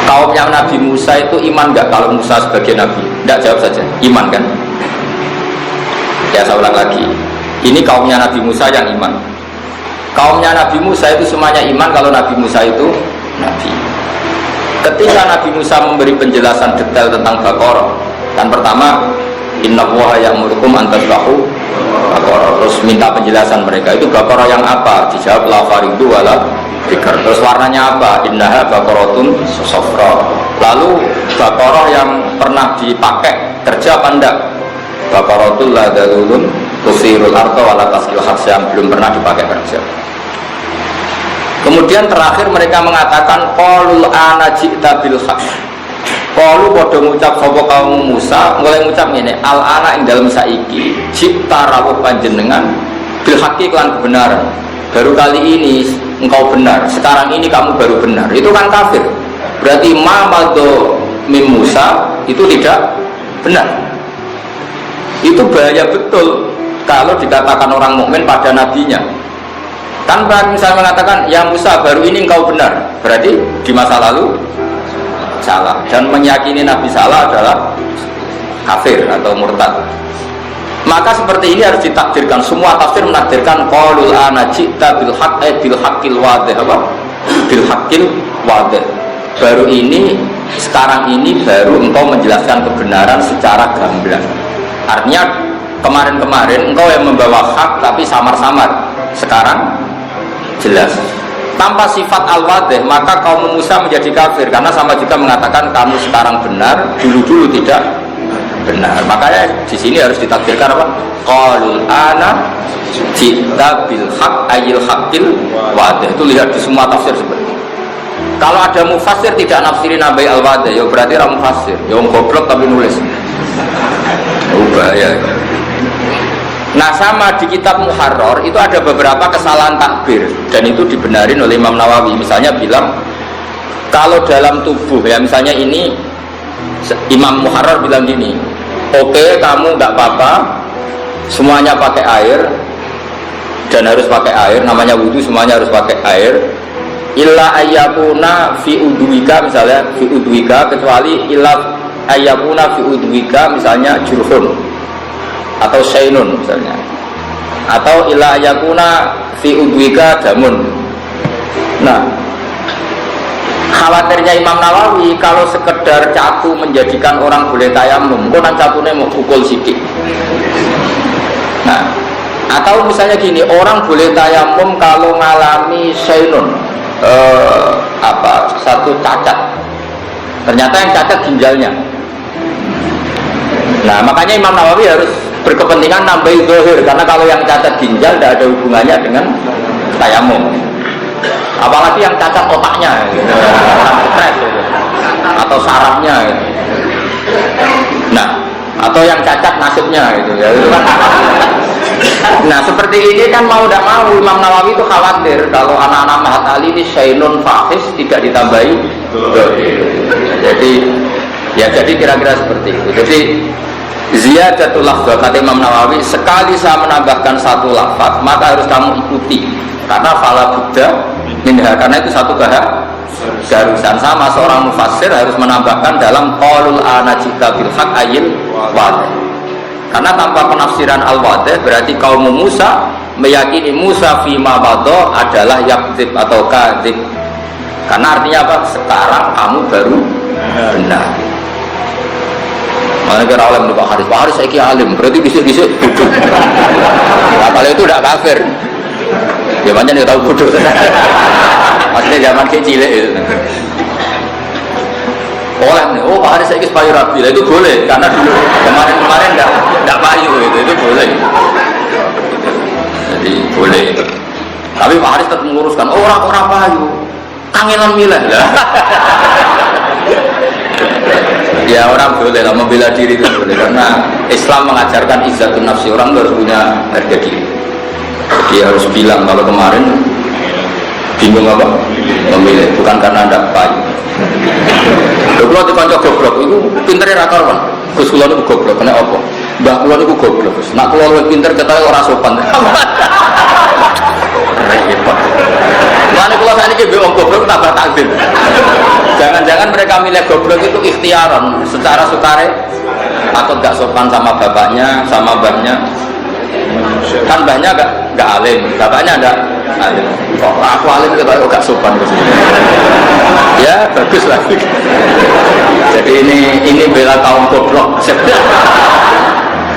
Kaumnya Nabi Musa itu iman nggak kalau Musa sebagai Nabi? Nggak, jawab saja. Iman kan? Ya saya ulang lagi. Ini kaumnya Nabi Musa yang iman. Kaumnya Nabi Musa itu semuanya iman kalau Nabi Musa itu Nabi. Ketika Nabi Musa memberi penjelasan detail tentang Baqarah, kan pertama Innallaha ya'murukum an tadhbahu Baqarah, terus minta penjelasan mereka itu Baqarah yang apa? Dijawab la faridu wala bikar. Terus warnanya apa? Innaha baqaratun safra. Lalu Baqarah yang pernah dipakai kerja apa enggak? Baqaratul la dalulun tusirul arta wala taskil hats, yang belum pernah dipakai kerja. Kemudian terakhir mereka mengatakan qalul ana ji'ta bil haq. Qalu padha ngucap sapa kaum Musa, mulai ngucap ngene, al ana ing dalem saiki ji'ta rawuh panjenengan bil haqqi lan kebenaran. Baru kali ini engkau benar, sekarang ini kamu baru benar. Itu kan kafir. Berarti ma madho mim Musa itu tidak benar. Itu bahaya betul kalau dikatakan orang mukmin pada nabinya. Kan misalnya mengatakan ya Musa baru ini engkau benar, berarti di masa lalu salah, dan meyakini Nabi salah adalah kafir atau murtad. Maka seperti ini harus ditakdirkan. Semua tafsir menakdirkan qaulul ana ji'ta bil haqqi bil haqqil wadih, apa? Bil haqqil wadih. Baru ini, sekarang ini baru engkau menjelaskan kebenaran secara gamblang. Artinya kemarin-kemarin engkau yang membawa hak tapi samar-samar. Sekarang jelas. Tanpa sifat al-wadih maka kaum Musa menjadi kafir, karena sama juga mengatakan kamu sekarang benar, dulu-dulu tidak benar. Makanya di sini harus ditakdirkan apa? Qalul ana ji'ta bil haqq ayil haqqil wadih. Itu lihat di semua tafsir seperti itu. Kalau ada mufassir tidak nafsirin nabai al-wadih, ya berarti orang mufassir, ya orang goblok tapi nulis. Bahaya. Nah sama di kitab Muharrar itu ada beberapa kesalahan takbir, dan itu dibenarin oleh Imam Nawawi. Misalnya bilang kalau dalam tubuh, ya misalnya ini Imam Muharrar bilang gini, oke, kamu nggak apa-apa semuanya pakai air, dan harus pakai air, namanya wudhu semuanya harus pakai air, illa ayyakuna fi udwika, misalnya fi udwika, kecuali illa ayyakuna fi udwika misalnya jurhun atau syainun misalnya, atau illa yakuna fi udwika damun. Nah khawatirnya Imam Nawawi kalau sekedar catu menjadikan orang boleh tayamum, kok nang catune mau pukul sidik. Nah atau misalnya gini, orang boleh tayamum kalau mengalami syainun, satu cacat, ternyata yang cacat ginjalnya. Nah makanya Imam Nawawi harus berkepentingan nambahin zahir, karena kalau yang cacat ginjal tidak ada hubungannya dengan tayamum, apalagi yang cacat otaknya gitu. Atau sarafnya gitu. Nah atau yang cacat nasibnya gitu ya. Nah seperti ini kan mau tidak mau Imam Nawawi itu khawatir kalau anak-anak Mahat Ali ini syainun fahis tidak ditambahi zahir. Jadi kira-kira seperti itu. Jadi ziyadatul lafzah, kata Imam Nawawi, sekali saya menambahkan satu lafaz maka harus kamu ikuti, karena fala buddha minha, karena itu satu keharusan. Sama seorang mufassir harus menambahkan dalam qaulul ana ji'ta bil haqq ayil wadih, karena tanpa penafsiran al-wadih berarti kaum Musa meyakini Musa fima madha adalah yakdzib atau kadzib, karena artinya apa? Sekarang kamu baru benar. Mana kira alim nih Pak Haris saya alim, berarti bisa-bisa bodoh. Nah, kalau itu tidak kafir. Ya macam dia tahu bodoh. Maksudnya zaman kecil itu. Oleh nih, Pak Haris saya payu rabi, itu boleh, karena dulu kemarin tidak payu itu boleh. Jadi boleh. Tapi Pak Haris tetap menguruskan orang payu, kangenan milah. Ya orang boleh lah membela diri itu boleh, karena Islam mengajarkan izzatun nafsi, orang harus punya harga diri. Dia harus bilang kalau kemarin bingung apa memilih, bukan karena ada payu. Kalau dikonco goblok itu pinternya rakar kan, Gus Kulon itu goblok, kena apa? Mbah Kulon itu goblok, nak Kulon lebih pinter kita orang sopan. Repot. Mana kalau saya ini bilang goblok tambah takdir. Jangan-jangan mereka milih goblok itu ikhtiaran, secara sukarela. Takut gak sopan sama bapaknya, sama mbahnya. Kan mbahnya gak alim, bapaknya ada alim. Kok aku alim kok gak sopan gitu. Ya bagus lagi. Jadi ini bela kaum goblok.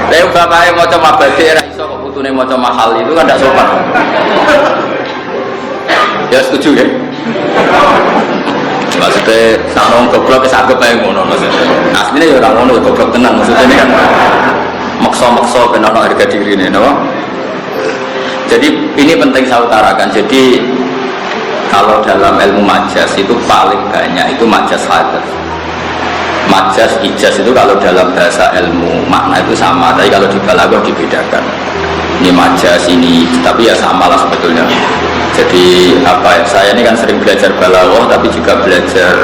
Tapi bapaknya mau coba batik, iso kok putune mau coba mahal itu kan gak sopan. Ya setuju ya. Maksudnya sanong goblok kesanggep ae ngono maksudnya. Asline ya ora ngono goblok tenan maksudnya ini kan maksa-maksa ben ana harga dirine napa. Jadi ini penting saya utarakan. Jadi kalau dalam ilmu majas itu paling banyak itu majas hadas. Majas ijaz itu kalau dalam bahasa ilmu makna itu sama, tapi kalau di balaghah dibedakan. Ini majas ini, tapi ya sama lah sebetulnya. Jadi apa ya, saya ini kan sering belajar balaghah tapi juga belajar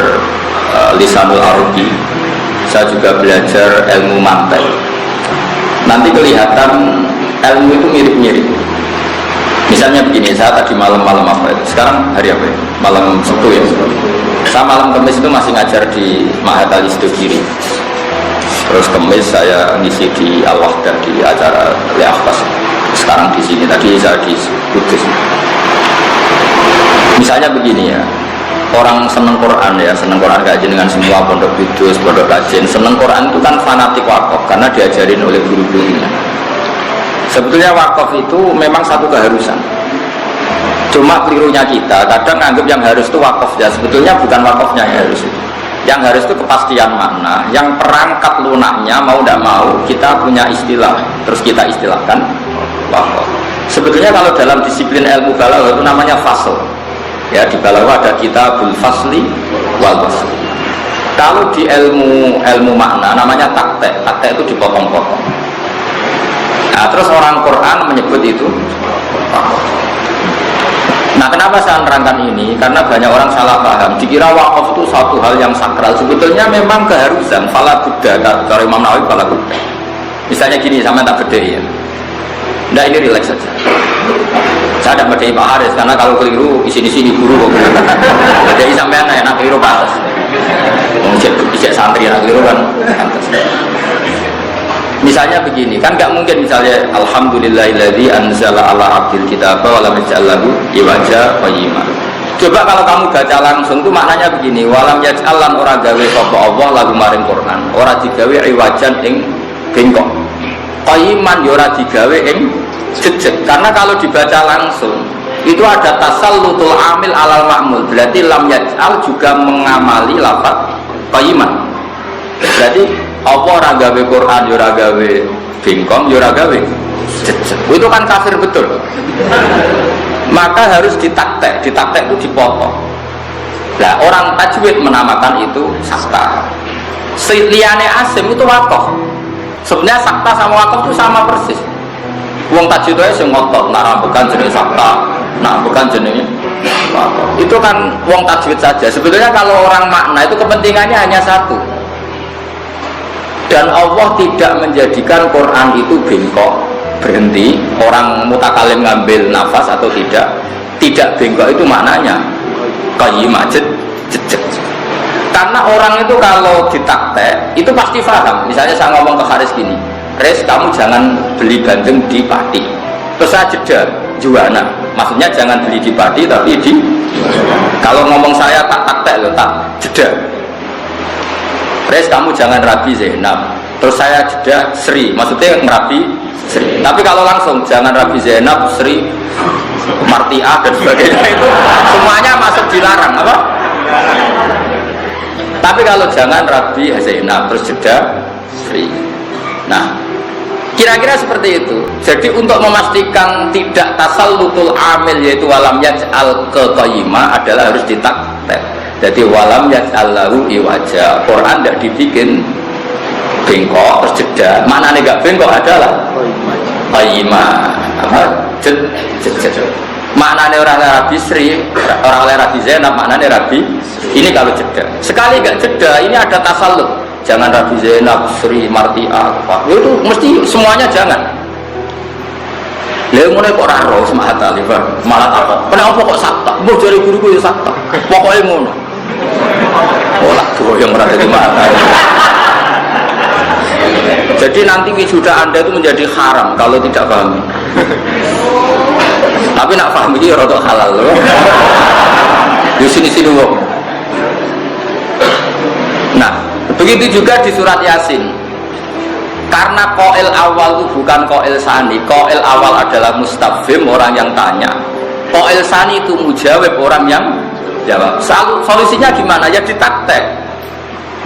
lisanul arabi. Saya juga belajar ilmu mantek. Nanti kelihatan ilmu itu mirip-mirip. Misalnya begini, saya tadi malam-malam apa itu? Sekarang hari apa ya? Malam Sabtu ya. Saya malam Kamis itu masih ngajar di Ma'had Al-Istidhiri. Terus Kamis saya ngisi di Al-Wahdah di acara Le'akhtas. Sekarang di sini, tadi saya di Kudus. Misalnya begini ya, orang seneng Quran ya, seneng Quran kajian dengan semua pondok Kudus, pondok kajian. Seneng Quran itu kan fanatik wakaf karena diajarin oleh guru-gurunya. Sebetulnya wakaf itu memang satu keharusan. Cuma kelirunya kita, kadang anggap yang harus itu wakaf ya. Sebetulnya bukan wakafnya yang harus itu. Yang harus itu kepastian makna. Yang perangkat lunaknya mau tidak mau kita punya istilah, terus kita istilahkan wakaf. Sebetulnya kalau dalam disiplin ilmu balaghah itu namanya fasl. Ya di balaghah ada kitabul fasli wal fasl. Kalau di ilmu makna namanya taktek. Taktek itu dipotong-potong. Nah, terus orang Quran menyebut itu. Nah, kenapa saya nerangkan ini? Karena banyak orang salah paham. Dikira wakaf itu satu hal yang sakral. Sebetulnya memang keharusan. Fala Buddha, kalau Imam Nawawi fala Buddha. Misalnya gini, sama tak beda ya. Nah, ini relax saja. Saya tidak beda Pak Haris karena kalau keliru isi-isi guru kok. Jadi sampai enak keliru pantas. Ijek santri enak keliru kan pantas. Misalnya begini, kan nggak mungkin misalnya Alhamdulillahilladzi anzala ala abdil kitaba wa lam yaj'al lahu iwaja qayyima. Coba kalau kamu baca langsung itu maknanya begini, walam yaj'al lan ora gawe sapa Allah lagu maring Quran, ora digawe iwajan ing bengkok. Qayyiman ya ora digawe ing jejeg. Karena kalau dibaca langsung itu ada tasallutul amil alal ma'mul. Berarti lam yaj'al juga mengamali lafaz qayyiman. Berarti apa ora gawe Quran, ya ora gawe bengkong, ya ora gawe jejeg. Itu kan kafir betul. Maka harus ditaktek itu dipotong. Nah, orang tajwid menamakan itu sakta. Liyane asim itu wakaf. Sebenarnya sakta sama wakaf itu sama persis. Wong tajwid itu sing ngotot, nah bukan jenis sakta, nah bukan jenisnya wakaf. Itu kan wong tajwid saja. Sebetulnya kalau orang makna itu kepentingannya hanya satu. Dan Allah tidak menjadikan Quran itu bengkok berhenti, orang mutakalim ngambil nafas atau tidak bengkok itu maknanya qayyimah jejeg. Karena orang itu kalau ditaktek itu pasti paham. Misalnya saya ngomong ke Haris gini, Haris kamu jangan beli bandeng di Pati, terus saya jeda juana, maksudnya jangan beli di Pati tapi di kalau ngomong saya tak taktek loh, tak jeda. Haris kamu jangan Rabi Zainab, terus saya jeda Sri, maksudnya ngerabi Sri. Tapi kalau langsung jangan Rabi Zainab, Sri, Martiah dan sebagainya itu semuanya masuk dilarang apa? Tapi kalau jangan Rabi Zainab terus jeda Sri. Nah, kira-kira seperti itu. Jadi untuk memastikan tidak tasallutul amil yaitu walam yaj'al ke qayyimah adalah harus ditaktek. Jadi walam yaj'allahu iwaja. Quran tidak dibikin bengkok terus jeda. Mana nih gak bengkok adalah qayyimah. Apa? Jed. Maknanya orang Arabi Sri, orang Arabi Zainab, maknanya Arabi ini kalau jeda. Sekali gak jeda, ini ada tasalluk. Jangan Rabi Zainab, Sri, Martiah, apa? Itu mesti semuanya jangan. Lalu mulai kok raro sama hatta libat, malah takut. Kenapa kok sakta? Mau cari guru-guru ya sakta. Pokoknya ngono. Olah tuh boyong ora dadi mata. Jadi nanti wisuda Anda itu menjadi haram kalau tidak paham. Tapi nak paham iki rada halal loh. Di sini-sini wong. Nah, begitu juga di surat Yasin. Karena qail awal itu bukan qail sani. Qail awal adalah mustafhim, orang yang tanya. Qail sani itu mujawab, orang yang jawab. Solusinya gimana? Ya ditaktek.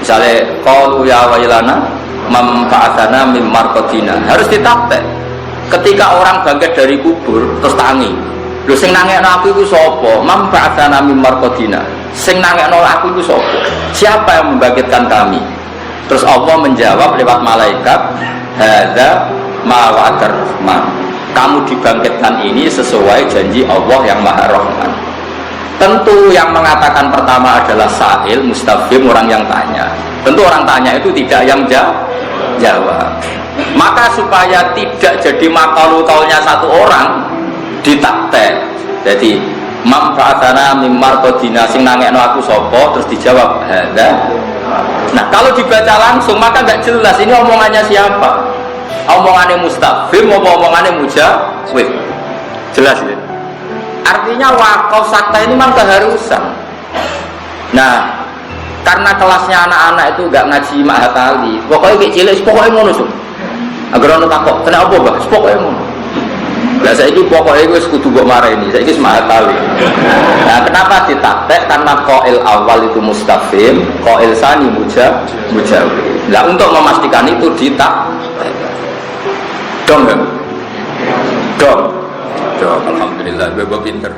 Misalnya qalu ya wailana man ba'atsana mim marqadina. Harus ditaktek. Ketika orang bangkit dari kubur terus tangi. Lho sing nangekno aku iku sapa? Man ba'atsana mim marqadina. Sing nangekno aku iku sapa? Siapa yang membangkitkan kami? Terus Allah menjawab lewat malaikat, hadza ma wa'adar rahman. Kamu dibangkitkan ini sesuai janji Allah yang Maha Rahman. Tentu yang mengatakan pertama adalah sa'il, mustafhim, orang yang tanya. Tentu orang tanya itu tidak yang jawab. Maka supaya tidak jadi makalu-kaulnya satu orang, ditaktek. Jadi mam fa'atana mim marqadina, sing nangekno aku sapa, terus dijawab hadza. Nah kalau dibaca langsung maka nggak jelas ini omongannya siapa, omongannya mustafhim apa omongannya mujawib. Jelas ya? Artinya wakaf sakta ini memang keharusan. Nah karena kelasnya anak-anak itu nggak ngaji ma'hatali, pokoknya kayak cilik pokoknya ngono tuh. Agar orang takut kena apa bah, pokoknya ngono. Lah saiki pokoknya gue kudu mbok mareni, saiki wis ma'hatali. Nah, kenapa ditaktek? Karena qail awal itu mustafhim, qail sani mujawib. Nah, untuk memastikan itu ditaktek. Dong. Alhamdulillah, bebo pinter.